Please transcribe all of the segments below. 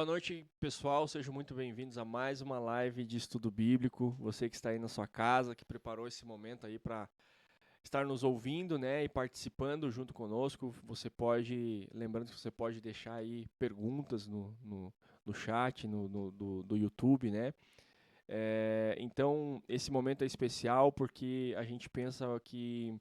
Boa noite, pessoal. Sejam muito bem-vindos a mais uma live de estudo bíblico. Você que está aí na sua casa, que preparou esse momento aí para estar nos ouvindo, né, e participando junto conosco. Lembrando que você pode deixar aí perguntas no chat, do YouTube, né? Então, esse momento é especial porque a gente pensa que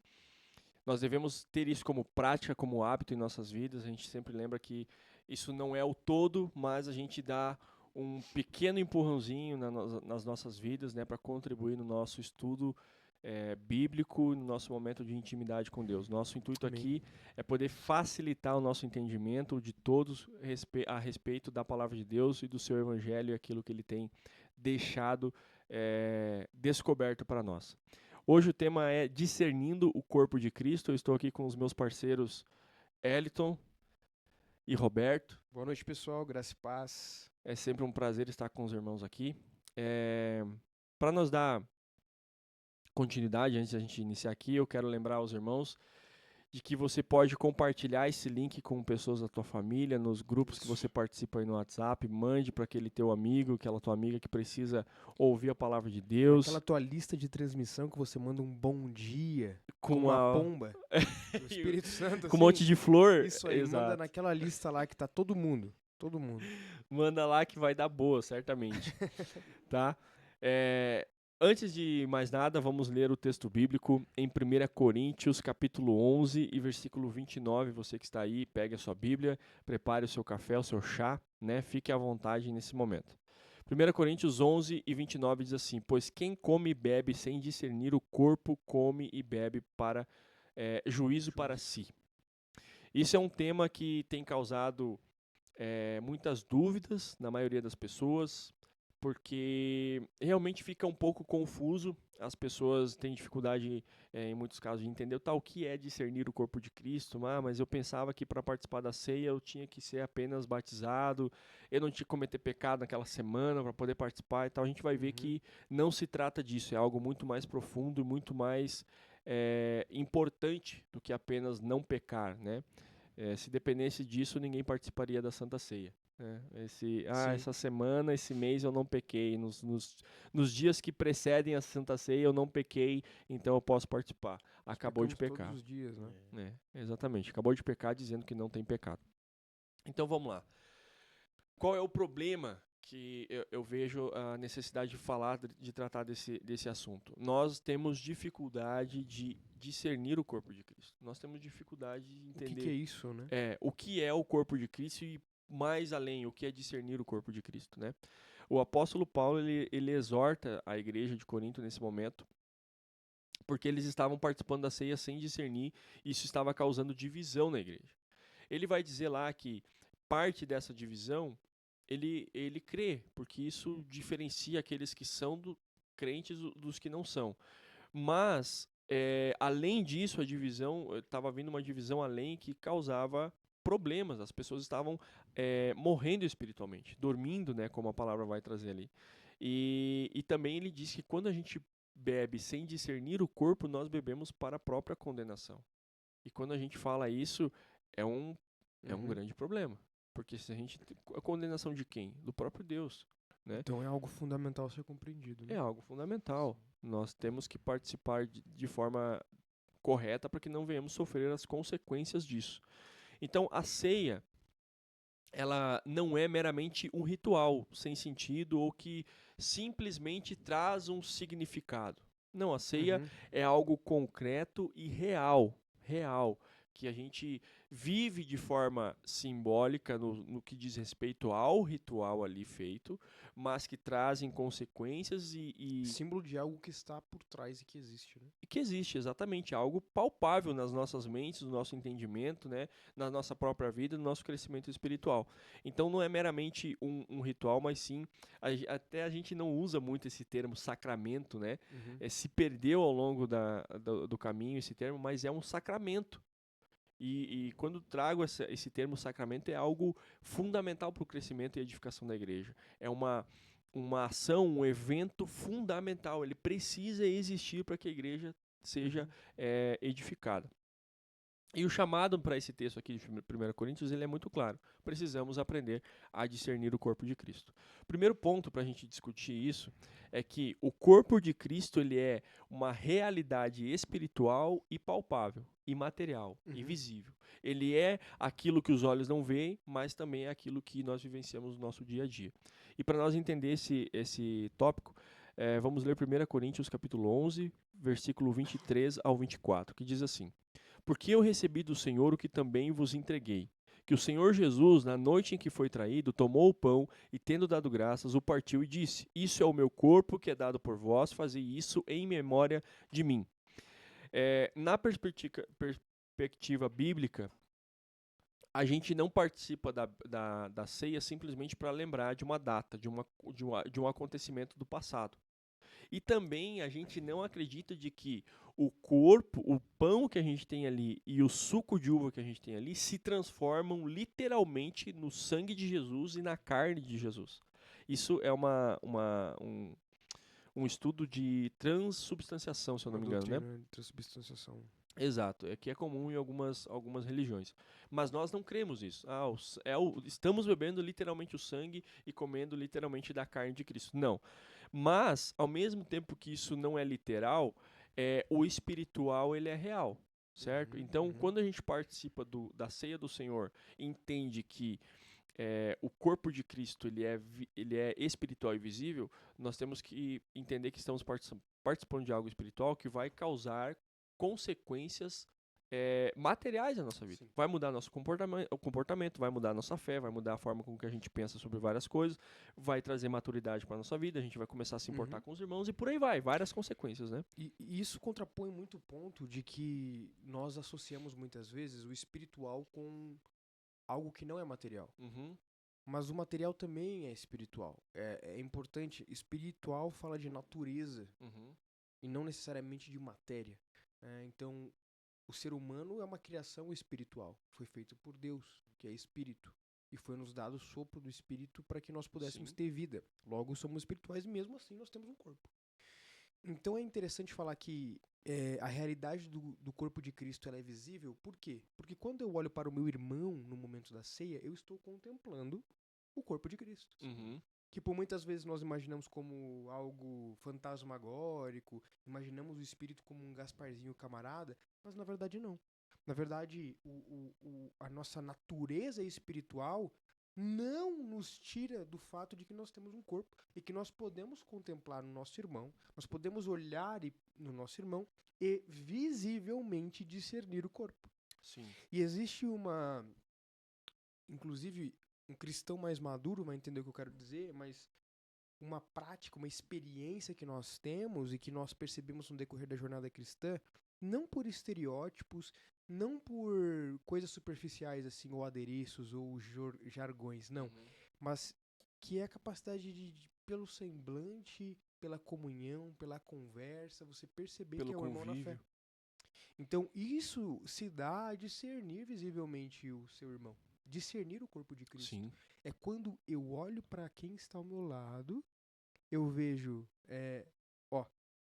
nós devemos ter isso como prática, como hábito em nossas vidas. A gente sempre lembra que isso não é o todo, mas a gente dá um pequeno empurrãozinho nas nossas vidas, né, para contribuir no nosso estudo bíblico, no nosso momento de intimidade com Deus. Nosso intuito Amém. aqui é poder facilitar o nosso entendimento de todos a respeito da palavra de Deus e do seu evangelho e aquilo que ele tem deixado descoberto para nós. Hoje o tema é discernindo o corpo de Cristo. Eu estou aqui com os meus parceiros Eliton e Roberto. Boa noite, pessoal. Graça e paz. É sempre um prazer estar com os irmãos aqui. Para nos dar continuidade, antes de a gente iniciar aqui, eu quero lembrar aos irmãos de que você pode compartilhar esse link com pessoas da tua família, nos grupos que você participa aí no WhatsApp, mande para aquele teu amigo, aquela tua amiga que precisa ouvir a palavra de Deus. Aquela tua lista de transmissão que você manda um bom dia Com com uma pomba. O Espírito Santo, com um assim. monte de flor. Isso aí, Exato. manda naquela lista lá que tá todo mundo. Todo mundo. Manda lá que vai dar boa, certamente. Tá? Antes de mais nada, vamos ler o texto bíblico em 1 Coríntios, capítulo 11 e versículo 29. Você que está aí, pegue a sua Bíblia, prepare o seu café, o seu chá, né? Fique à vontade nesse momento. 1 Coríntios 11 e 29 diz assim: Pois quem come e bebe sem discernir o corpo, come e bebe para juízo para si. Isso é um tema que tem causado muitas dúvidas na maioria das pessoas, porque realmente fica um pouco confuso. As pessoas têm dificuldade, em muitos casos, de entender o que é discernir o corpo de Cristo. Mas eu pensava que para participar da ceia eu tinha que ser apenas batizado, eu não tinha que cometer pecado naquela semana para poder participar e tal. A gente vai ver que não se trata disso, é algo muito mais profundo e muito mais importante do que apenas não pecar, né? Se dependesse disso, ninguém participaria da Santa Ceia. Né? Essa semana, esse mês eu não pequei. Nos dias que precedem a Santa Ceia eu não pequei, então eu posso participar. Acabou de pecar. Todos os dias, né? Exatamente. Acabou de pecar dizendo que não tem pecado. Então vamos lá. Qual é o problema que eu vejo a necessidade de falar, de tratar desse assunto? Nós temos dificuldade de discernir o corpo de Cristo. Nós temos dificuldade de entender O que é isso, né? o que é o corpo de Cristo e, mais além, o que é discernir o corpo de Cristo, né? O apóstolo Paulo, ele exorta a igreja de Corinto nesse momento, porque eles estavam participando da ceia sem discernir, e isso estava causando divisão na igreja. Ele vai dizer lá que parte dessa divisão ele crê, porque isso diferencia aqueles que são crentes dos que não são. Mas, além disso, estava vindo uma divisão além que causava problemas. As pessoas estavam morrendo espiritualmente, dormindo, né, como a palavra vai trazer ali. E também ele diz que quando a gente bebe sem discernir o corpo, nós bebemos para a própria condenação. E quando a gente fala isso, é um grande problema. Porque se a condenação de quem? Do próprio Deus. Né? Então é algo fundamental a ser compreendido, né? É algo fundamental. Nós temos que participar de forma correta para que não venhamos sofrer as consequências disso. Então, a ceia, ela não é meramente um ritual sem sentido ou que simplesmente traz um significado. Não, a ceia é algo concreto e real, que a gente vive de forma simbólica no que diz respeito ao ritual ali feito, mas que trazem consequências Símbolo de algo que está por trás e que existe, né? e que existe, exatamente, algo palpável nas nossas mentes, no nosso entendimento, né, na nossa própria vida, no nosso crescimento espiritual. Então não é meramente um ritual, mas sim, até a gente não usa muito esse termo sacramento, né? Se perdeu ao longo do caminho esse termo, mas é um sacramento. E quando trago esse termo sacramento, é algo fundamental para o crescimento e edificação da igreja. É uma ação, um evento fundamental. Ele precisa existir para que a igreja seja edificada. E o chamado para esse texto aqui de 1 Coríntios, ele é muito claro. Precisamos aprender a discernir o corpo de Cristo. O primeiro ponto para a gente discutir isso é que o corpo de Cristo ele é uma realidade espiritual e palpável, imaterial e visível. Ele é aquilo que os olhos não veem, mas também é aquilo que nós vivenciamos no nosso dia a dia. E para nós entender esse tópico, vamos ler 1 Coríntios capítulo 11, versículo 23 ao 24, que diz assim: Porque eu recebi do Senhor o que também vos entreguei, que o Senhor Jesus, na noite em que foi traído, tomou o pão e, tendo dado graças, o partiu e disse: Isso é o meu corpo que é dado por vós, fazei isso em memória de mim. Na perspectiva bíblica, a gente não participa da ceia simplesmente para lembrar de uma data, de um acontecimento do passado. E também a gente não acredita de que o corpo, o pão que a gente tem ali e o suco de uva que a gente tem ali se transformam literalmente no sangue de Jesus e na carne de Jesus. Isso é um estudo de transubstanciação, se eu não me engano, né? De transubstanciação. Exato, é que é comum em algumas religiões. Mas nós não cremos nisso. Estamos bebendo literalmente o sangue e comendo literalmente da carne de Cristo. Não. Mas, ao mesmo tempo que isso não é literal, o espiritual ele é real, certo? Então, quando a gente participa da ceia do Senhor, entende que o corpo de Cristo ele é espiritual e visível, nós temos que entender que estamos participando de algo espiritual que vai causar consequências materiais na nossa vida. Sim. Vai mudar nosso comportamento, vai mudar nossa fé, vai mudar a forma com que a gente pensa sobre várias coisas, vai trazer maturidade para nossa vida, a gente vai começar a se importar com os irmãos e por aí vai, várias consequências, né? E isso contrapõe muito o ponto de que nós associamos muitas vezes o espiritual com algo que não é material. Mas o material também é espiritual. É importante. Espiritual fala de natureza e não necessariamente de matéria. Então, o ser humano é uma criação espiritual. Foi feito por Deus, que é espírito. E foi nos dado o sopro do espírito para que nós pudéssemos ter vida. Logo, somos espirituais e mesmo assim nós temos um corpo. Então é interessante falar que a realidade do corpo de Cristo ela é visível. Por quê? Porque quando eu olho para o meu irmão no momento da ceia, eu estou contemplando o corpo de Cristo. Que por muitas vezes nós imaginamos como algo fantasmagórico, imaginamos o espírito como um Gasparzinho camarada, mas na verdade não. Na verdade, a nossa natureza espiritual não nos tira do fato de que nós temos um corpo e que nós podemos contemplar no nosso irmão, nós podemos olhar no nosso irmão e visivelmente discernir o corpo. Sim. E existe inclusive, um cristão mais maduro vai entender o que eu quero dizer, mas uma prática, uma experiência que nós temos e que nós percebemos no decorrer da jornada cristã, não por estereótipos, não por coisas superficiais assim, ou adereços, ou jargões, não. Mas que é a capacidade de, pelo semblante, pela comunhão, pela conversa, você perceber que é um irmão na fé. Então, isso se dá a discernir visivelmente o seu irmão. Discernir o corpo de Cristo. Sim. É quando eu olho para quem está ao meu lado, eu vejo,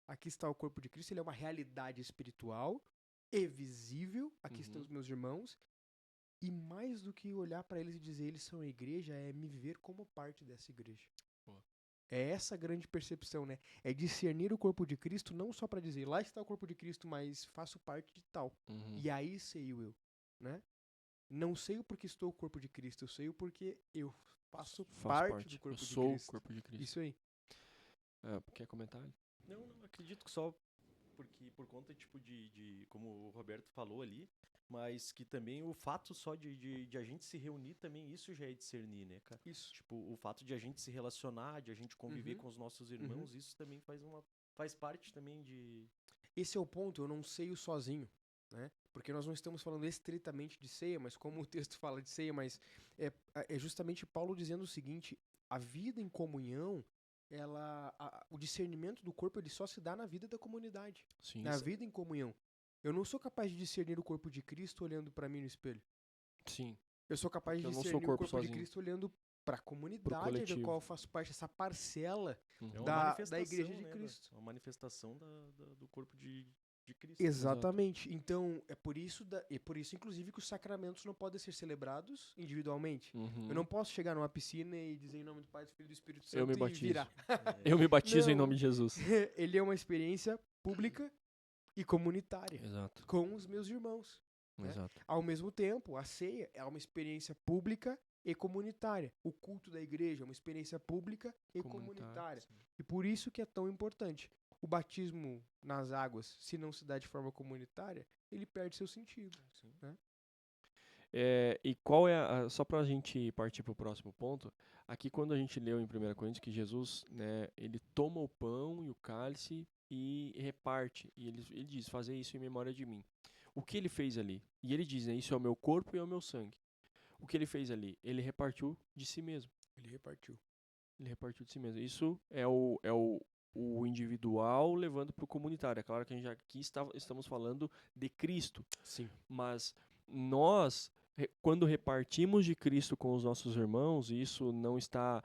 aqui está o corpo de Cristo, ele é uma realidade espiritual e visível, aqui estão os meus irmãos, e mais do que olhar para eles e dizer eles são a igreja, é me ver como parte dessa igreja. É essa a grande percepção, né? É discernir o corpo de Cristo, não só para dizer, lá está o corpo de Cristo, mas faço parte de tal. E aí sei eu, né? Não sei o porquê estou o corpo de Cristo, eu sei o porquê eu faço parte do corpo de Cristo. Eu sou o corpo de Cristo. Isso aí. Quer comentar? Não, acredito que só porque por conta tipo de como o Roberto falou ali, mas que também o fato só de a gente se reunir também, isso já é discernir, né, cara? Isso. Tipo, o fato de a gente se relacionar, de a gente conviver com os nossos irmãos, isso também faz parte também de... Esse é o ponto, eu não ceio sozinho, né? Porque nós não estamos falando estritamente de ceia, mas como o texto fala de ceia, mas é justamente Paulo dizendo o seguinte, a vida em comunhão, o discernimento do corpo ele só se dá na vida da comunidade. Sim, na vida em comunhão. Eu não sou capaz de discernir o corpo de Cristo olhando para mim no espelho. Sim. Eu sou capaz de discernir o corpo sozinho. De Cristo olhando para a comunidade da qual eu faço parte, essa parcela da igreja de Cristo. É uma manifestação do corpo de de Cristo. Exatamente. Exato. Então, é por isso, inclusive, que os sacramentos não podem ser celebrados individualmente. Eu não posso chegar numa piscina e dizer em nome do Pai, do Filho e do Espírito Santo eu me batizo. e virar. Eu me batizo em nome de Jesus. Ele é uma experiência pública e comunitária. Exato. Com os meus irmãos. Exato. Né? Ao mesmo tempo, a ceia é uma experiência pública e comunitária. O culto da igreja é uma experiência pública e comunitária. Sim. E por isso que é tão importante. O batismo nas águas, se não se dá de forma comunitária, ele perde seu sentido. Né? E qual é só para a gente partir para o próximo ponto, aqui quando a gente leu em 1 Coríntios que Jesus, né, ele toma o pão e o cálice e reparte, e ele diz, fazer isso em memória de mim. O que ele fez ali? E ele diz, né, isso é o meu corpo e é o meu sangue. O que ele fez ali? Ele repartiu de si mesmo. Ele repartiu de si mesmo. Isso é o individual levando para o comunitário. É claro que a gente aqui estamos falando de Cristo. Sim. Mas nós, quando repartimos de Cristo com os nossos irmãos, isso não está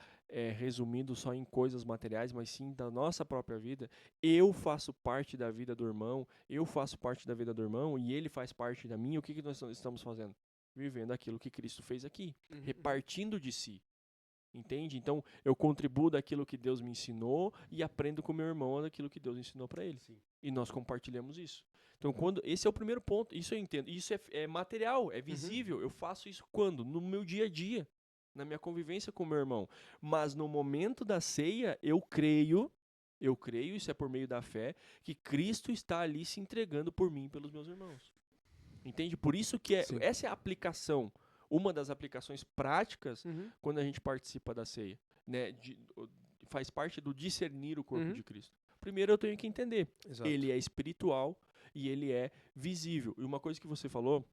resumido só em coisas materiais, mas sim da nossa própria vida. Eu faço parte da vida do irmão, e ele faz parte da minha. O que nós estamos fazendo? Vivendo aquilo que Cristo fez aqui, repartindo de si. Entende? Então, eu contribuo daquilo que Deus me ensinou e aprendo com meu irmão daquilo que Deus ensinou para ele. Sim. E nós compartilhamos isso. Então, esse é o primeiro ponto. Isso eu entendo. Isso é material, é visível. Eu faço isso quando? No meu dia a dia, na minha convivência com meu irmão. Mas no momento da ceia, eu creio, isso é por meio da fé, que Cristo está ali se entregando por mim e pelos meus irmãos. Entende? Por isso que essa é a aplicação. Uma das aplicações práticas quando a gente participa da ceia, né, faz parte do discernir o corpo de Cristo. Primeiro eu tenho que entender, ele é espiritual e ele é visível. E uma coisa que você falou,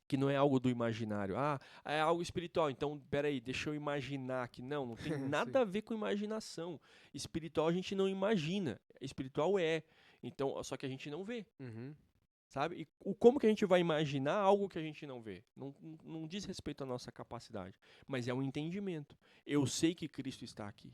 que não é algo do imaginário, é algo espiritual, então peraí, deixa eu imaginar que não tem nada a ver com imaginação. Espiritual a gente não imagina, espiritual então, só que a gente não vê. Sabe? E como que a gente vai imaginar algo que a gente não vê? Não diz respeito à nossa capacidade, mas é um entendimento. Eu sei que Cristo está aqui.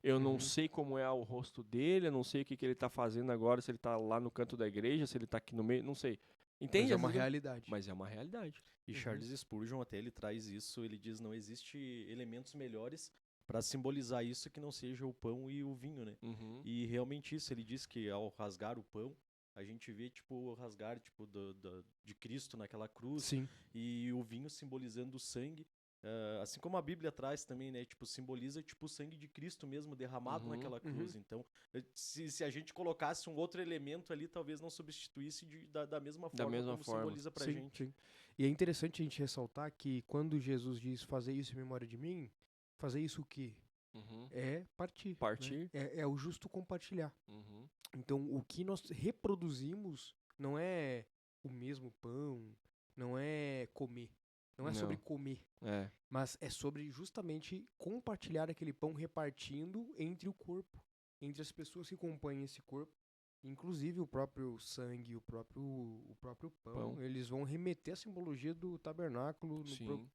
Eu não sei como é o rosto dele, eu não sei o que ele está fazendo agora, se ele está lá no canto da igreja, se ele está aqui no meio, não sei. Entende? Mas é uma realidade. Mas é uma realidade. E Charles Spurgeon até ele traz isso, ele diz, não existe elementos melhores para simbolizar isso que não seja o pão e o vinho, né? E realmente isso, ele diz que ao rasgar o pão, a gente vê, tipo, o rasgar, tipo, de Cristo naquela cruz. Sim. E o vinho simbolizando o sangue. Assim como a Bíblia traz também, né? Tipo, simboliza, tipo, o sangue de Cristo mesmo derramado naquela cruz. Então, se a gente colocasse um outro elemento ali, talvez não substituísse da mesma forma simboliza pra gente. Sim. E é interessante a gente ressaltar que quando Jesus diz fazer isso em memória de mim, fazer isso o quê? É partir. Partir. Né? É o justo compartilhar. Então, o que nós reproduzimos não é o mesmo pão, não é comer. Não é sobre comer. Mas é sobre justamente compartilhar aquele pão repartindo entre o corpo, entre as pessoas que compõem esse corpo. Inclusive o próprio sangue, o próprio pão, eles vão remeter à simbologia do tabernáculo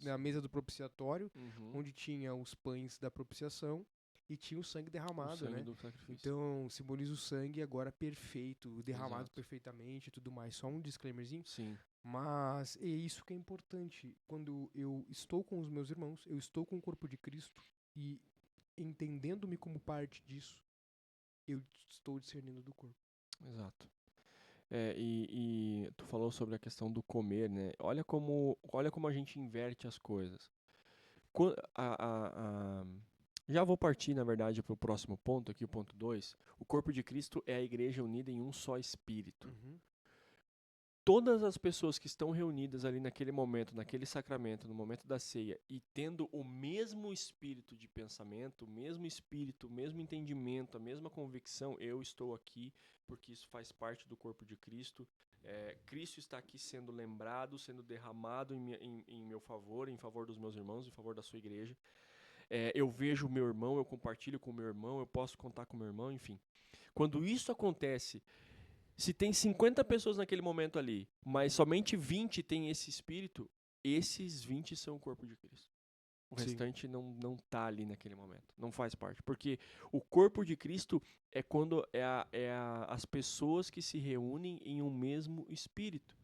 na mesa do propiciatório, onde tinha os pães da propiciação e tinha o sangue derramado, né? Então simboliza o sangue agora perfeito, derramado perfeitamente e tudo mais. Só um disclaimerzinho. Sim. Mas é isso que é importante. Quando eu estou com os meus irmãos, eu estou com o corpo de Cristo e entendendo-me como parte disso, eu estou discernindo do corpo. Exato. E tu falou sobre a questão do comer, né? Olha como a gente inverte as coisas. Já vou partir, na verdade, para o próximo ponto aqui, o ponto 2. O corpo de Cristo é a igreja unida em um só espírito. Todas as pessoas que estão reunidas ali naquele momento, naquele sacramento, no momento da ceia, e tendo o mesmo espírito de pensamento, o mesmo espírito, o mesmo entendimento, a mesma convicção, eu estou aqui porque isso faz parte do corpo de Cristo. Cristo está aqui sendo lembrado, sendo derramado em meu favor, em favor dos meus irmãos, em favor da sua igreja. Eu vejo o meu irmão, eu compartilho com o meu irmão, eu posso contar com o meu irmão, enfim. Quando isso acontece, se tem 50 pessoas naquele momento ali, mas somente 20 têm esse espírito, esses 20 são o corpo de Cristo. O restante não tá ali naquele momento. Não faz parte. Porque o corpo de Cristo é quando as pessoas que se reúnem em um mesmo espírito.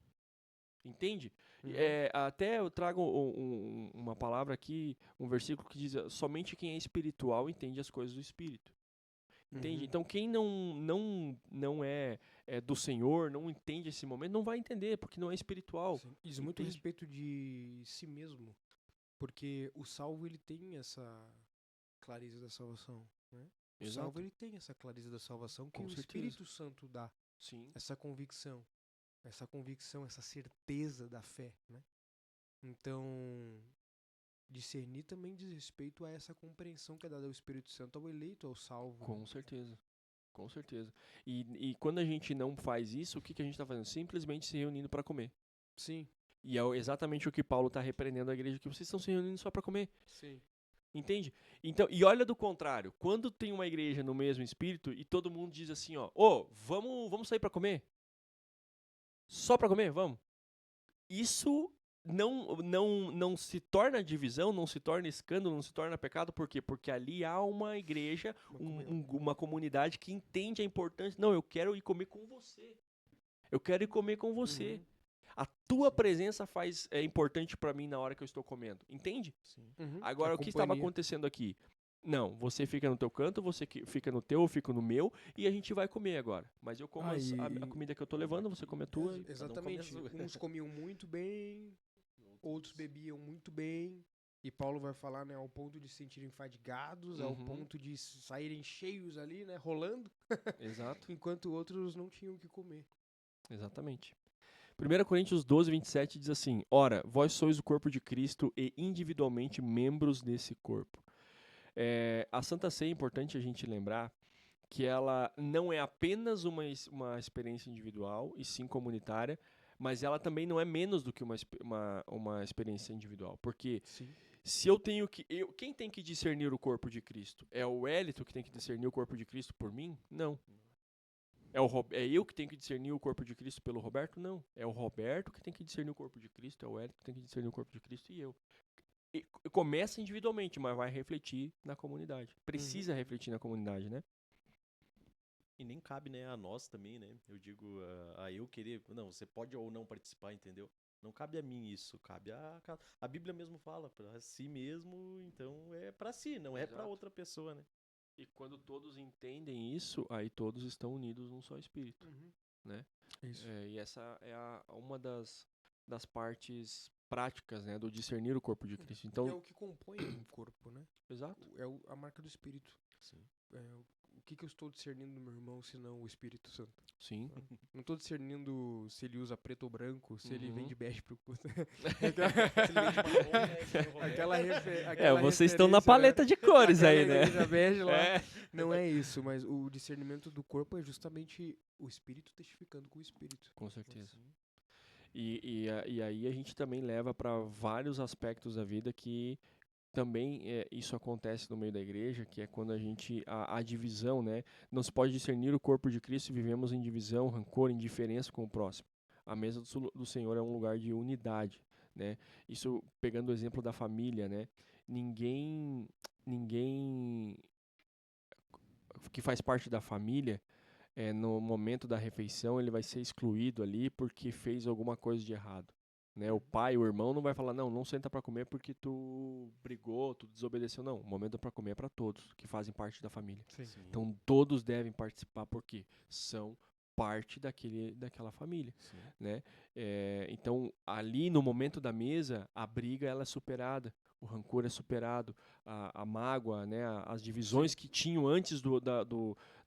Entende? Uhum. Até eu trago uma palavra aqui, um versículo que diz: somente quem é espiritual entende as coisas do espírito. Entende? Então quem não é do Senhor, não entende esse momento, não vai entender, porque não é espiritual. Sim. Isso muito a respeito de si mesmo. Porque o salvo, ele tem essa clareza da salvação, né? O Exato. salvo, ele tem essa clareza da salvação que Com o certeza. Espírito Santo dá. Sim. Essa convicção, essa certeza da fé, né? Então, discernir também diz respeito a essa compreensão que é dada ao Espírito Santo, ao eleito, ao salvo. Com certeza. Com certeza. E quando a gente não faz isso, o que a gente está fazendo? Simplesmente se reunindo para comer. Sim. E é exatamente o que Paulo está repreendendo a igreja, que vocês estão se reunindo só para comer. Sim. Entende? Então, e olha do contrário, quando tem uma igreja no mesmo espírito e todo mundo diz assim, ó, vamos sair para comer? Só para comer? Vamos. Isso não se torna divisão, não se torna escândalo, não se torna pecado, por quê? Porque ali há uma igreja, uma comunidade que entende a importância. Não, eu quero ir comer com você. Eu quero ir comer com você. Uhum. A tua presença é importante para mim na hora que eu estou comendo. Entende? Sim. Uhum. Agora, o que estava acontecendo aqui? Não, você fica no teu canto, você fica no teu, eu fico no meu, e a gente vai comer agora. Mas eu como a comida que eu tô levando, você come a tua. Exatamente. Uns comiam muito bem, outros bebiam muito bem. E Paulo vai falar, né, ao ponto de se sentirem fadigados, ao ponto de saírem cheios ali, né, rolando. Exato. Enquanto outros não tinham o que comer. Exatamente. 1 Coríntios 12, 27 diz assim: ora, vós sois o corpo de Cristo e individualmente membros desse corpo. A Santa Ceia é importante a gente lembrar que ela não é apenas uma experiência individual e sim comunitária, mas ela também não é menos do que uma experiência individual. Porque se eu tenho que... quem tem que discernir o corpo de Cristo? É o Hélito que tem que discernir o corpo de Cristo por mim? Não. É eu que tenho que discernir o corpo de Cristo pelo Roberto? Não. É o Roberto que tem que discernir o corpo de Cristo, é o Hélito que tem que discernir o corpo de Cristo e eu. E começa individualmente, mas vai refletir na comunidade. Precisa refletir na comunidade, né? E nem cabe, né, a nós também, né? Eu digo, a eu querer... Não, você pode ou não participar, entendeu? Não cabe a mim isso, cabe a Bíblia mesmo fala, para si mesmo, então é para si, não é para outra pessoa, né? E quando todos entendem isso, aí todos estão unidos num só espírito, né? Isso. E essa é uma das partes práticas, né, do discernir o corpo de Cristo. Então, é o que compõe o corpo, né? Exato. É a marca do Espírito. Sim. O que eu estou discernindo do meu irmão, senão o Espírito Santo? Sim. Não estou discernindo se ele usa preto ou branco, se ele vem de bege pro... Vocês estão na paleta de cores aí, né? Bege lá. Não é isso, mas o discernimento do corpo é justamente o Espírito testificando com o Espírito. Com certeza. E aí a gente também leva para vários aspectos da vida que também isso acontece no meio da igreja, que é quando a divisão, né? Não se pode discernir o corpo de Cristo e vivemos em divisão, rancor, indiferença com o próximo. A mesa do Senhor é um lugar de unidade, né? Isso pegando o exemplo da família, né? Ninguém que faz parte da família, no momento da refeição, ele vai ser excluído ali porque fez alguma coisa de errado. Né? O pai, o irmão não vai falar, não senta para comer porque tu brigou, tu desobedeceu. Não, o momento para comer é para todos que fazem parte da família. Sim. Então todos devem participar porque são parte daquela família. Né? Então ali no momento da mesa, a briga ela é superada. O rancor é superado, a mágoa, né, as divisões que tinham antes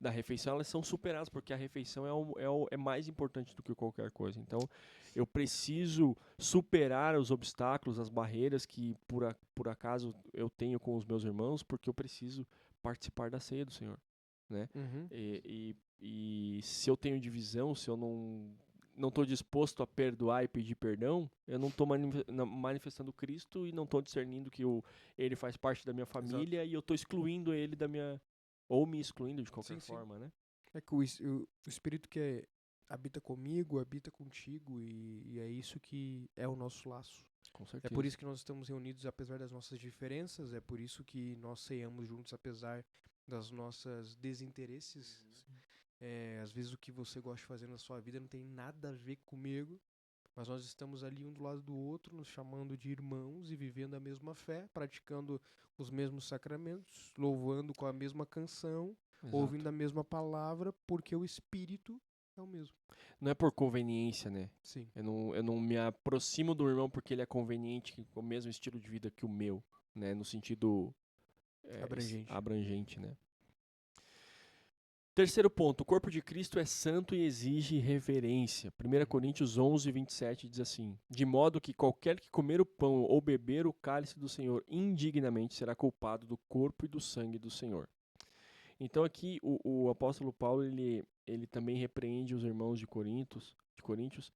da refeição, elas são superadas, porque a refeição é mais importante do que qualquer coisa. Então, eu preciso superar os obstáculos, as barreiras que, por acaso, eu tenho com os meus irmãos, porque eu preciso participar da ceia do Senhor. Né? E se eu tenho divisão, se eu não estou disposto a perdoar e pedir perdão, eu não estou manifestando Cristo e não estou discernindo que ele faz parte da minha família. Exato. E eu estou excluindo ele da minha... Ou me excluindo de qualquer forma, né? É que o Espírito que habita comigo, habita contigo, e é isso que é o nosso laço. Com certeza. É por isso que nós estamos reunidos apesar das nossas diferenças, é por isso que nós ceiamos juntos apesar das nossas desinteresses. Às vezes o que você gosta de fazer na sua vida não tem nada a ver comigo, mas nós estamos ali um do lado do outro, nos chamando de irmãos e vivendo a mesma fé, praticando os mesmos sacramentos, louvando com a mesma canção, Exato. ouvindo a mesma palavra, porque o Espírito é o mesmo. Não é por conveniência, né? Sim. Eu não me aproximo do irmão porque ele é conveniente, com o mesmo estilo de vida que o meu, né? No sentido abrangente, né? Terceiro ponto, o corpo de Cristo é santo e exige reverência. 1 Coríntios 11, 27 diz assim: de modo que qualquer que comer o pão ou beber o cálice do Senhor indignamente será culpado do corpo e do sangue do Senhor. Então aqui o apóstolo Paulo ele também repreende os irmãos de Coríntios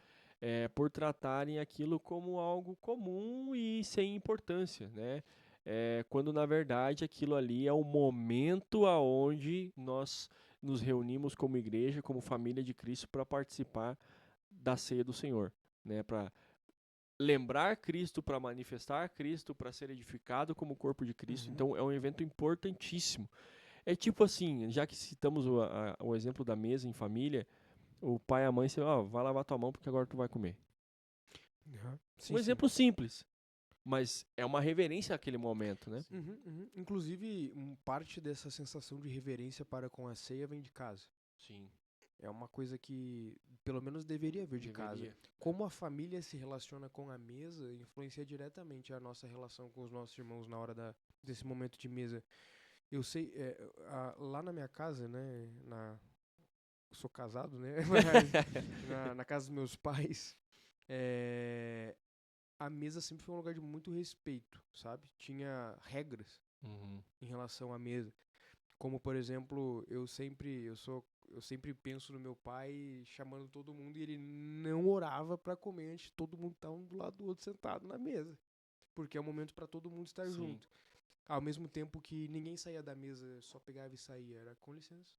por tratarem aquilo como algo comum e sem importância, né? Quando na verdade aquilo ali é o momento aonde nós nos reunimos como igreja, como família de Cristo para participar da ceia do Senhor, né? Para lembrar Cristo, para manifestar Cristo, para ser edificado como corpo de Cristo. Então é um evento importantíssimo. É tipo assim, já que citamos o exemplo da mesa em família, o pai e a mãe, você vai lavar tua mão porque agora tu vai comer. Sim, um exemplo simples, mas é uma reverência àquele momento, né? Inclusive, parte dessa sensação de reverência para com a ceia vem de casa. Sim. É uma coisa que, pelo menos, deveria vir de casa. Como a família se relaciona com a mesa, influencia diretamente a nossa relação com os nossos irmãos na hora desse momento de mesa. Eu sei, lá na minha casa, né, eu sou casado, né, mas na casa dos meus pais, a mesa sempre foi um lugar de muito respeito, sabe? Tinha regras em relação à mesa. Como, por exemplo, eu sempre penso no meu pai chamando todo mundo e ele não orava para comer antes de todo mundo estar um do lado do outro sentado na mesa. Porque é o momento para todo mundo estar junto. Ao mesmo tempo que ninguém saía da mesa, só pegava e saía. Era com licença.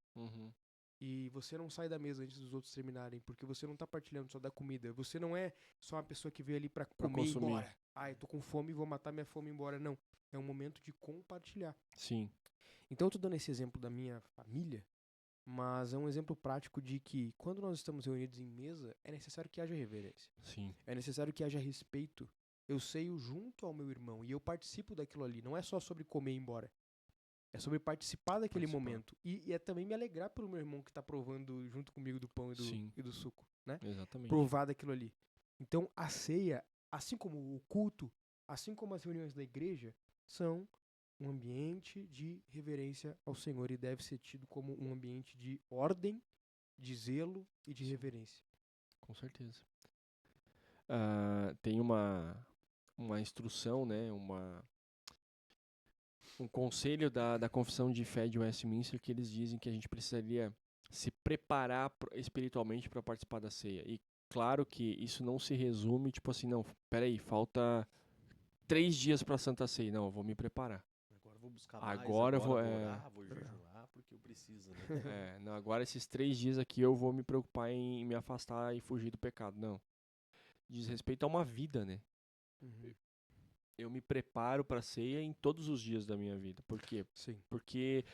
E você não sai da mesa antes dos outros terminarem, porque você não tá partilhando só da comida. Você não é só uma pessoa que veio ali pra comer e ir embora. Eu tô com fome e vou matar minha fome e ir embora. Não. É um momento de compartilhar. Sim. Então eu tô dando esse exemplo da minha família, mas é um exemplo prático de que quando nós estamos reunidos em mesa, é necessário que haja reverência. Sim. É necessário que haja respeito. Eu ceio junto ao meu irmão e eu participo daquilo ali. Não é só sobre comer e ir embora. É sobre participar daquele momento. E é também me alegrar pelo meu irmão que tá provando junto comigo do pão e do suco, né? Exatamente. Provar daquilo ali. Então, a ceia, assim como o culto, assim como as reuniões da igreja, são um ambiente de reverência ao Senhor e deve ser tido como um ambiente de ordem, de zelo e de reverência. Com certeza. Tem uma instrução, né? Um conselho da Confissão de Fé de Westminster que eles dizem que a gente precisaria se preparar espiritualmente para participar da ceia. E claro que isso não se resume, tipo assim, não, peraí, falta 3 dias para a Santa Ceia. Não, eu vou me preparar. Agora eu vou buscar mais, agora vou orar, vou jejuar, porque eu preciso, né? Não, agora esses 3 dias aqui eu vou me preocupar em me afastar e fugir do pecado. Não. Diz respeito a uma vida, né? Eu me preparo para a ceia em todos os dias da minha vida. Por quê? Sim. Porque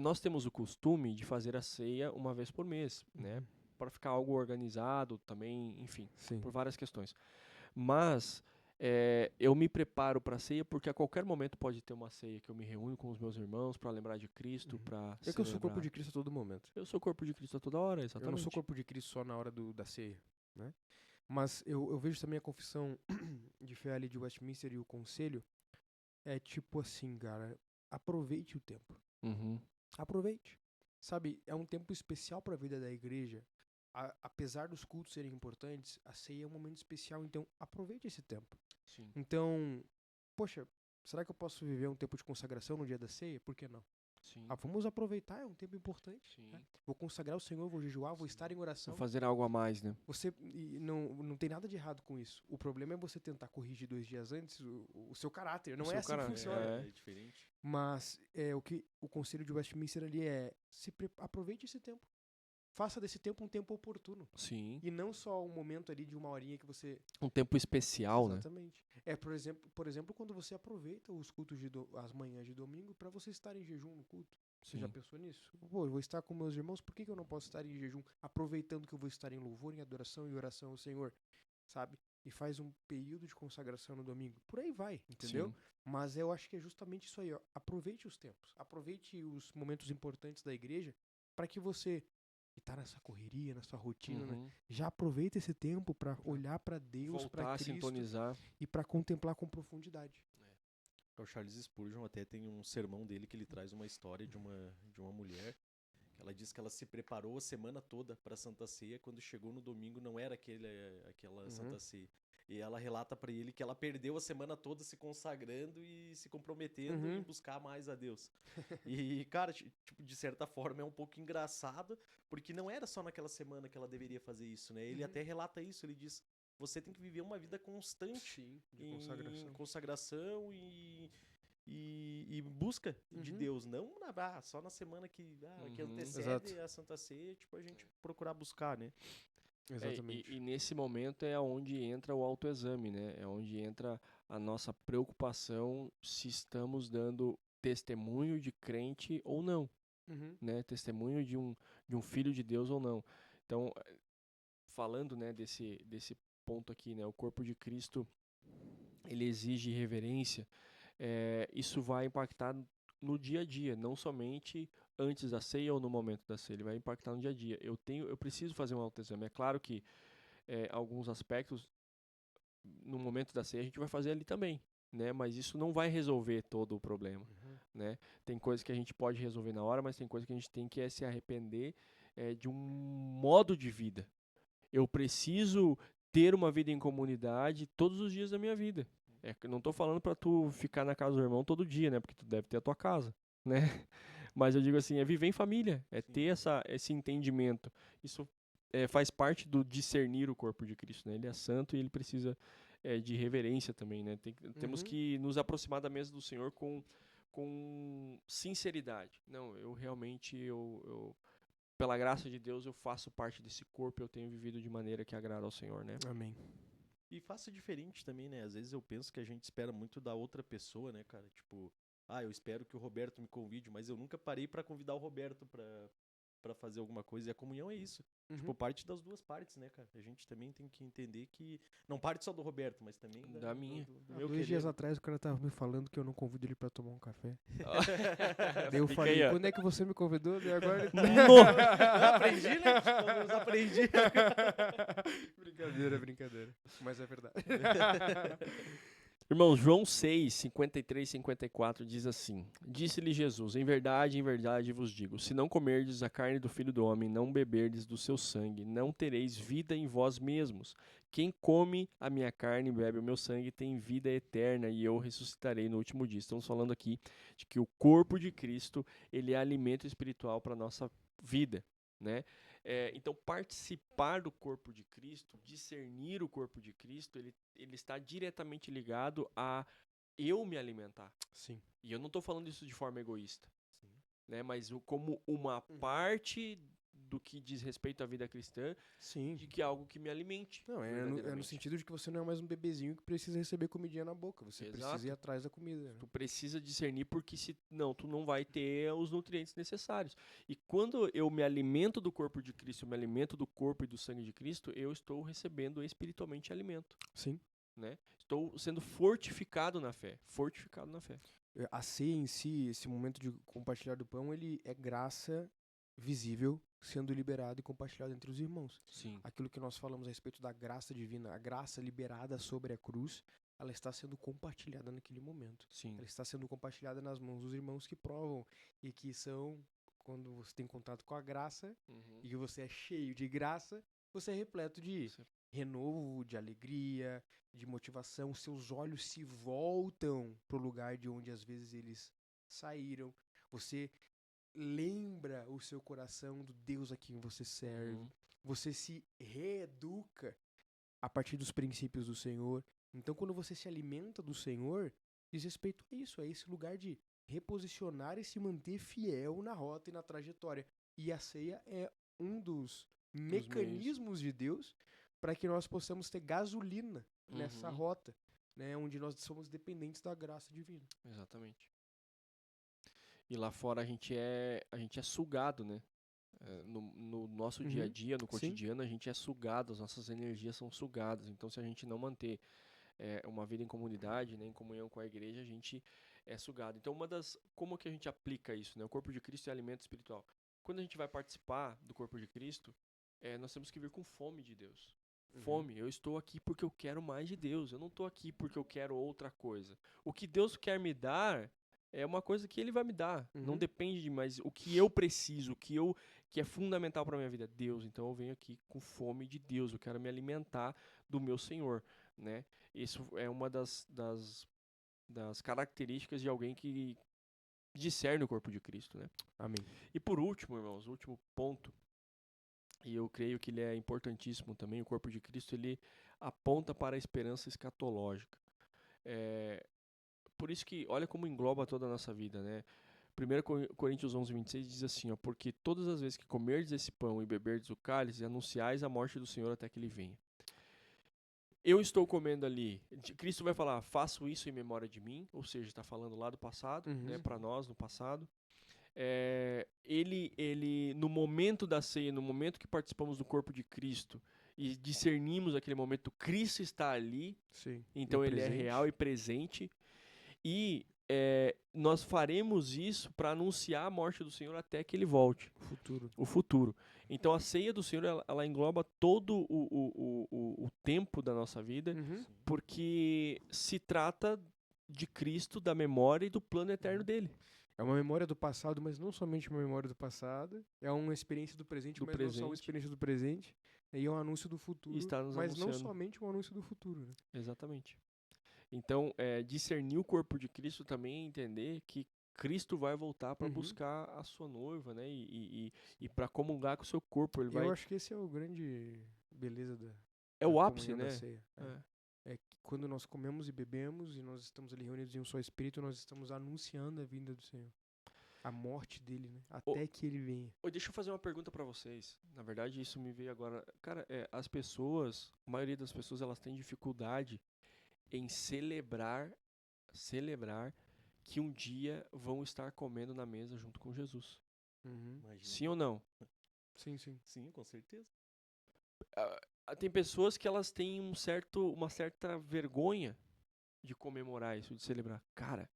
nós temos o costume de fazer a ceia uma vez por mês, né? Para ficar algo organizado também, enfim, por várias questões. Mas eu me preparo para a ceia porque a qualquer momento pode ter uma ceia que eu me reúno com os meus irmãos para lembrar de Cristo, para celebrar. Que eu sou corpo de Cristo a todo momento. Eu sou corpo de Cristo a toda hora, exatamente. Eu não sou corpo de Cristo só na hora da ceia, né? Mas eu vejo também a confissão de fé ali de Westminster e o conselho. É tipo assim, cara, aproveite o tempo. Aproveite. Sabe, é um tempo especial para a vida da igreja. Apesar dos cultos serem importantes, a ceia é um momento especial, então aproveite esse tempo. Sim. Então, poxa, será que eu posso viver um tempo de consagração no dia da ceia? Por que não? Sim. Vamos aproveitar, é um tempo importante. Sim. Né? Vou consagrar o Senhor, vou jejuar, vou estar em oração. Vou fazer algo a mais, né? Você não tem nada de errado com isso. O problema é você tentar corrigir 2 dias antes o seu caráter. Não é assim que funciona. É diferente. Mas o conselho de Westminster ali é aproveite esse tempo. faça desse tempo um tempo oportuno. Sim. E não só um momento ali de uma horinha que você... Um tempo especial, Exatamente. Por exemplo, quando você aproveita os cultos as manhãs de domingo para você estar em jejum no culto. Você já pensou nisso? Pô, eu vou estar com meus irmãos, por que eu não posso estar em jejum? Aproveitando que eu vou estar em louvor, em adoração e oração ao Senhor, sabe? E faz um período de consagração no domingo. Por aí vai, entendeu? Sim. Mas eu acho que é justamente isso aí, ó. Aproveite os tempos. Aproveite os momentos importantes da igreja para que você, que tá nessa correria, na sua rotina, né? Já aproveita esse tempo para olhar para Deus, para Cristo, sintonizar e para contemplar com profundidade. O Charles Spurgeon até tem um sermão dele que ele traz uma história de uma mulher. Ela diz que ela se preparou a semana toda para a Santa Ceia. Quando chegou no domingo não era aquela Santa Ceia. E ela relata para ele que ela perdeu a semana toda se consagrando e se comprometendo em buscar mais a Deus. E, cara, tipo, de certa forma é um pouco engraçado, porque não era só naquela semana que ela deveria fazer isso, né? Ele até relata isso, ele diz: você tem que viver uma vida constante de consagração e busca de Deus, não só na semana que antecede a Santa Ceia, tipo, a gente procurar buscar, né? Exatamente. E nesse momento é onde entra o autoexame, né? É onde entra a nossa preocupação se estamos dando testemunho de crente ou não, né? Testemunho de um filho de Deus ou não. Então, falando, né, desse ponto aqui, né? O corpo de Cristo, ele exige reverência. Isso vai impactar no dia a dia, não somente antes da ceia ou no momento da ceia, ele vai impactar no dia a dia. Eu preciso fazer um autoexame. É claro que alguns aspectos no momento da ceia a gente vai fazer ali também, né? Mas isso não vai resolver todo o problema, né? Tem coisas que a gente pode resolver na hora, mas tem coisas que a gente tem que se arrepender de um modo de vida. Eu preciso ter uma vida em comunidade todos os dias da minha vida. Não estou falando para tu ficar na casa do irmão todo dia, né? Porque tu deve ter a tua casa, né? Mas eu digo assim, é viver em família, é ter esse entendimento. Isso faz parte do discernir o corpo de Cristo, né? Ele é santo e ele precisa de reverência também, né? Temos que nos aproximar da mesa do Senhor com sinceridade. Não, eu realmente, pela graça de Deus, eu faço parte desse corpo, eu tenho vivido de maneira que agrada ao Senhor, né? Amém. E faça diferente também, né? Às vezes eu penso que a gente espera muito da outra pessoa, né, cara? Tipo, eu espero que o Roberto me convide, mas eu nunca parei pra convidar o Roberto pra fazer alguma coisa. E a comunhão é isso. Tipo, parte das duas partes, né, cara? A gente também tem que entender que não parte só do Roberto, mas também da minha. Do meu 2 dias atrás o cara tava me falando que eu não convido ele pra tomar um café. Daí eu Fica falei, aí, quando é que você me convidou? Daí agora ele... aprendi, né? Eu aprendi. Brincadeira. Mas é verdade. Irmãos, João 6, 53 e 54 diz assim: Disse-lhe Jesus, em verdade vos digo, se não comerdes a carne do Filho do Homem, não beberdes do seu sangue, não tereis vida em vós mesmos. Quem come a minha carne e bebe o meu sangue tem vida eterna, e eu ressuscitarei no último dia. Estamos falando aqui de que o corpo de Cristo, ele é alimento espiritual para a nossa vida, né? Então, participar do corpo de Cristo, discernir o corpo de Cristo, ele está diretamente ligado a eu me alimentar. Sim. E eu não estou falando isso de forma egoísta, né? Mas como uma parte do que diz respeito à vida cristã, de que é algo que me alimente. Não, é no sentido de que você não é mais um bebezinho que precisa receber comidinha na boca. Você precisa ir atrás da comida. Né? Tu precisa discernir porque senão tu não vai ter os nutrientes necessários. E quando eu me alimento do corpo de Cristo, eu me alimento do corpo e do sangue de Cristo, eu estou recebendo espiritualmente alimento. Sim. Né? Estou sendo fortificado na fé. A ceia em si, esse momento de compartilhar do pão, ele é graça visível sendo liberado e compartilhado entre os irmãos. Sim. Aquilo que nós falamos a respeito da graça divina, a graça liberada sobre a cruz, ela está sendo compartilhada naquele momento. Sim. Ela está sendo compartilhada nas mãos dos irmãos que provam e que são, quando você tem contato com a graça e que você é cheio de graça, você é repleto de renovo, de alegria, de motivação. Seus olhos se voltam para o lugar de onde às vezes eles saíram. Você lembra o seu coração do Deus a quem você serve. Você se reeduca a partir dos princípios do Senhor. Então, quando você se alimenta do Senhor, diz respeito a isso, a esse lugar de reposicionar e se manter fiel na rota e na trajetória. E a ceia é um dos mecanismos de Deus para que nós possamos ter gasolina nessa rota, né, onde nós somos dependentes da graça divina. Exatamente. E lá fora a gente é sugado, né? No nosso dia a dia, no cotidiano, a gente é sugado, as nossas energias são sugadas. Então, se a gente não manter uma vida em comunidade, né, em comunhão com a igreja, a gente é sugado. Então, como que a gente aplica isso, né? O corpo de Cristo é alimento espiritual. Quando a gente vai participar do corpo de Cristo, nós temos que vir com fome de Deus. Fome, eu estou aqui porque eu quero mais de Deus, eu não estou aqui porque eu quero outra coisa. O que Deus quer me dar é uma coisa que Ele vai me dar, não depende de mais o que eu preciso, que é fundamental para a minha vida, Deus. Então eu venho aqui com fome de Deus, eu quero me alimentar do meu Senhor, né? Isso é uma das características de alguém que discerne o corpo de Cristo, né? Amém. E por último, irmãos, o último ponto, e eu creio que ele é importantíssimo também, o corpo de Cristo, ele aponta para a esperança escatológica. Por isso que, olha como engloba toda a nossa vida, né? 1 Coríntios 11:26 diz assim, ó, porque todas as vezes que comerdes esse pão e beberdes o cálice, anunciais a morte do Senhor até que Ele venha. Eu estou comendo ali, Cristo vai falar, faço isso em memória de mim, ou seja, está falando lá do passado, né, para nós no passado. Ele no momento da ceia, no momento que participamos do corpo de Cristo e discernimos aquele momento, Cristo está ali, então ele é real e presente, e nós faremos isso para anunciar a morte do Senhor até que Ele volte. O futuro. Então a ceia do Senhor, ela engloba todo o tempo da nossa vida, porque se trata de Cristo, da memória e do plano eterno dele. É uma memória do passado, mas não somente uma memória do passado. É uma experiência do presente, mas não só uma experiência do presente. E é um anúncio do futuro, mas não somente um anúncio do futuro. Né? Exatamente. Então, discernir o corpo de Cristo também é entender que Cristo vai voltar para buscar a sua noiva, né? E para comungar com o seu corpo. Eu acho que esse é o grande beleza da É o ápice, né? É que quando nós comemos e bebemos e nós estamos ali reunidos em um só espírito, nós estamos anunciando a vinda do Senhor. A morte dele, né? Até que ele venha. Deixa eu fazer uma pergunta pra vocês. Na verdade, isso me veio agora. Cara, a maioria das pessoas, elas têm dificuldade em celebrar que um dia vão estar comendo na mesa junto com Jesus. Sim ou não? Sim. Sim, com certeza. Tem pessoas que elas têm uma certa vergonha de comemorar isso, de celebrar. Cara,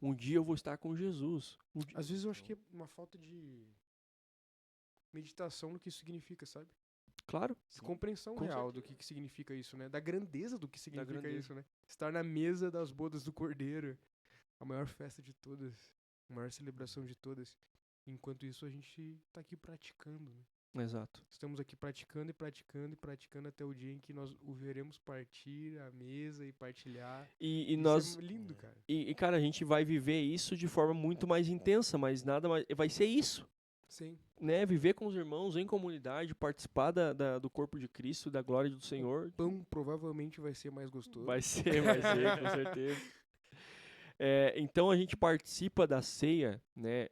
um dia eu vou estar com Jesus. Às vezes eu acho que é uma falta de meditação no que isso significa, sabe? Claro. De compreensão real do que significa isso, né? Da grandeza do que significa isso, né? Estar na mesa das bodas do Cordeiro. A maior festa de todas. A maior celebração de todas. Enquanto isso, a gente tá aqui praticando, né? Exato. Estamos aqui praticando até o dia em que nós o veremos partir a mesa e partilhar. E nós é lindo, cara. E, cara, a gente vai viver isso de forma muito mais intensa, mas nada mais. Vai ser isso. Sim. Né? Viver com os irmãos em comunidade, participar do corpo de Cristo, da glória do Senhor. O pão provavelmente vai ser mais gostoso. Vai ser, com certeza. Então a gente participa da ceia, né?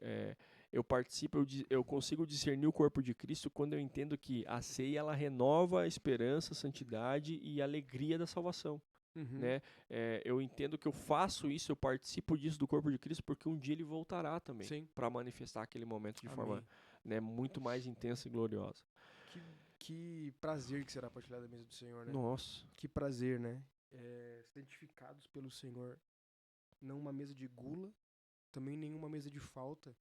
Eu consigo discernir o corpo de Cristo quando eu entendo que a ceia ela renova a esperança, a santidade e a alegria da salvação. Né? Eu entendo que eu faço isso, eu participo disso do corpo de Cristo porque um dia ele voltará também para manifestar aquele momento de forma, né, muito mais intensa e gloriosa. Que prazer que será partilhar da mesa do Senhor, né? Nossa. Que prazer, né? Santificados pelo Senhor. Não uma mesa de gula, também nenhuma mesa de falta,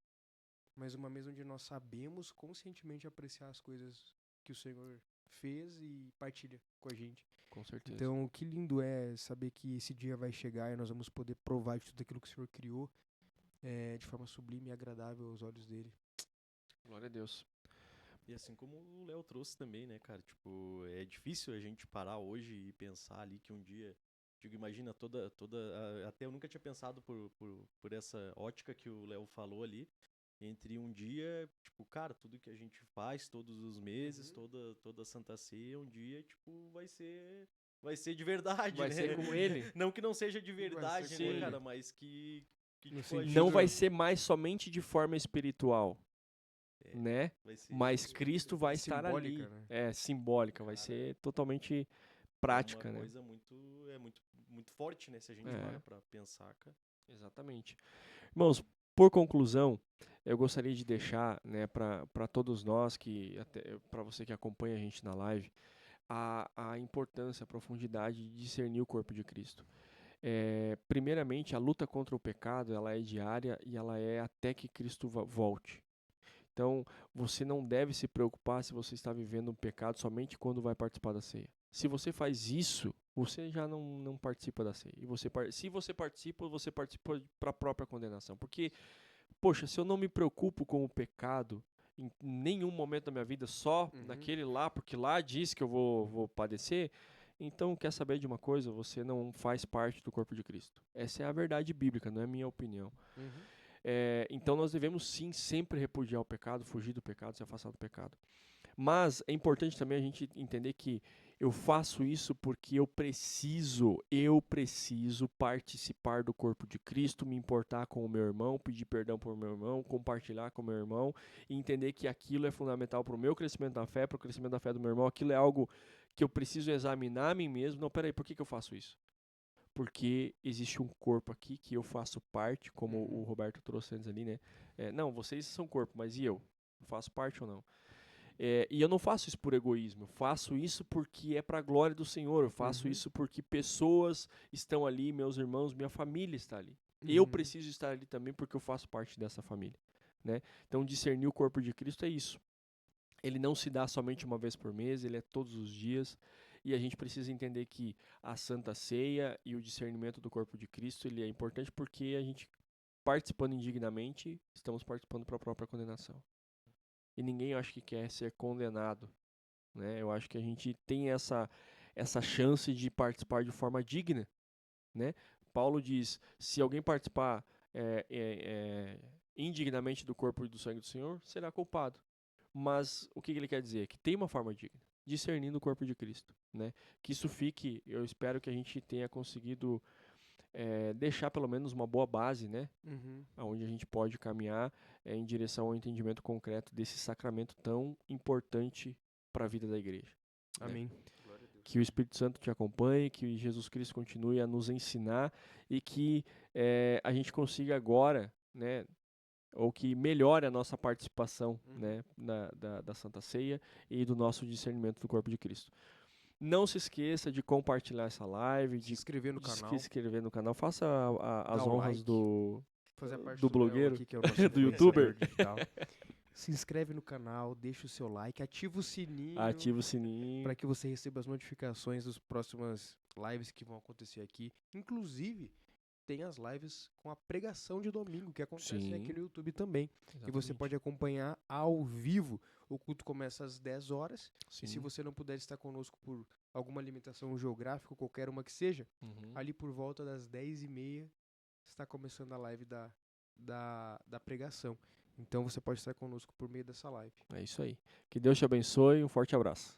mas uma mesa onde nós sabemos conscientemente apreciar as coisas que o Senhor fez e partilha com a gente. Com certeza. Então, que lindo é saber que esse dia vai chegar e nós vamos poder provar de tudo aquilo que o Senhor criou de forma sublime e agradável aos olhos dele. Glória a Deus. E assim como o Léo trouxe também, né, cara? Tipo, é difícil a gente parar hoje e pensar ali que um dia... imagina até eu nunca tinha pensado por essa ótica que o Léo falou ali, entre um dia, tipo, cara, tudo que a gente faz todos os meses, toda Santa Ceia, um dia, tipo, vai ser de verdade, vai né? ser com ele. Não que não seja de verdade, né, cara, mas que tipo, não vai ser mais somente de forma espiritual. né? Mas Cristo vai estar ali. Né? Simbólica, vai ser totalmente prática, né? É uma coisa muito forte, né? Se a gente para pra pensar, cara. Exatamente. Irmãos, por conclusão, eu gostaria de deixar, né, para todos nós, para você que acompanha a gente na live, a importância, a profundidade de discernir o corpo de Cristo. Primeiramente, a luta contra o pecado, ela é diária e ela é até que Cristo volte. Então, você não deve se preocupar se você está vivendo um pecado somente quando vai participar da ceia. Se você faz isso, você já não participa da ceia. Se você participa para a própria condenação. Porque, poxa, se eu não me preocupo com o pecado em nenhum momento da minha vida, só naquele lá, porque lá diz que eu vou padecer, então quer saber de uma coisa? Você não faz parte do corpo de Cristo. Essa é a verdade bíblica, não é a minha opinião. Então nós devemos sim sempre repudiar o pecado, fugir do pecado, se afastar do pecado. Mas é importante também a gente entender que eu faço isso porque eu preciso participar do corpo de Cristo, me importar com o meu irmão, pedir perdão para o meu irmão, compartilhar com o meu irmão e entender que aquilo é fundamental para o meu crescimento da fé, para o crescimento da fé do meu irmão. Aquilo é algo que eu preciso examinar a mim mesmo. Não, peraí, por que eu faço isso? Porque existe um corpo aqui que eu faço parte, como o Roberto trouxe antes ali, né? Não, vocês são corpo, mas e eu? Faço parte ou não? E eu não faço isso por egoísmo, eu faço isso porque é para a glória do Senhor, eu faço isso porque pessoas estão ali, meus irmãos, minha família está ali. Eu preciso estar ali também porque eu faço parte dessa família, né? Então discernir o corpo de Cristo é isso. Ele não se dá somente uma vez por mês, ele é todos os dias. E a gente precisa entender que a Santa Ceia e o discernimento do corpo de Cristo ele é importante porque a gente, participando indignamente, estamos participando para a própria condenação. E ninguém, eu acho que quer ser condenado. Né? Eu acho que a gente tem essa chance de participar de forma digna. Né? Paulo diz, se alguém participar indignamente do corpo e do sangue do Senhor, será culpado. Mas o que ele quer dizer? Que tem uma forma digna, discernindo o corpo de Cristo. Né? Que isso fique, eu espero que a gente tenha conseguido deixar pelo menos uma boa base, né? Onde a gente pode caminhar em direção ao entendimento concreto desse sacramento tão importante para a vida da igreja. Amém. Né? Que o Espírito Santo te acompanhe, que Jesus Cristo continue a nos ensinar e que a gente consiga agora, né? Ou que melhore a nossa participação né, da Santa Ceia e do nosso discernimento do corpo de Cristo. Não se esqueça de compartilhar essa live, de se inscrever no canal. Faça as honras like, do blogueiro, aqui, que é o do youtuber. Se inscreve no canal, deixa o seu like, ativa o sininho. Para que você receba as notificações das próximas lives que vão acontecer aqui. Inclusive, tem as lives com a pregação de domingo, que acontece aqui no YouTube também. Exatamente. E você pode acompanhar ao vivo. O culto começa às 10 horas. Sim. E se você não puder estar conosco por alguma limitação geográfica, qualquer uma que seja, ali por volta das 10h30 está começando a live da pregação. Então você pode estar conosco por meio dessa live. É isso aí. Que Deus te abençoe e um forte abraço.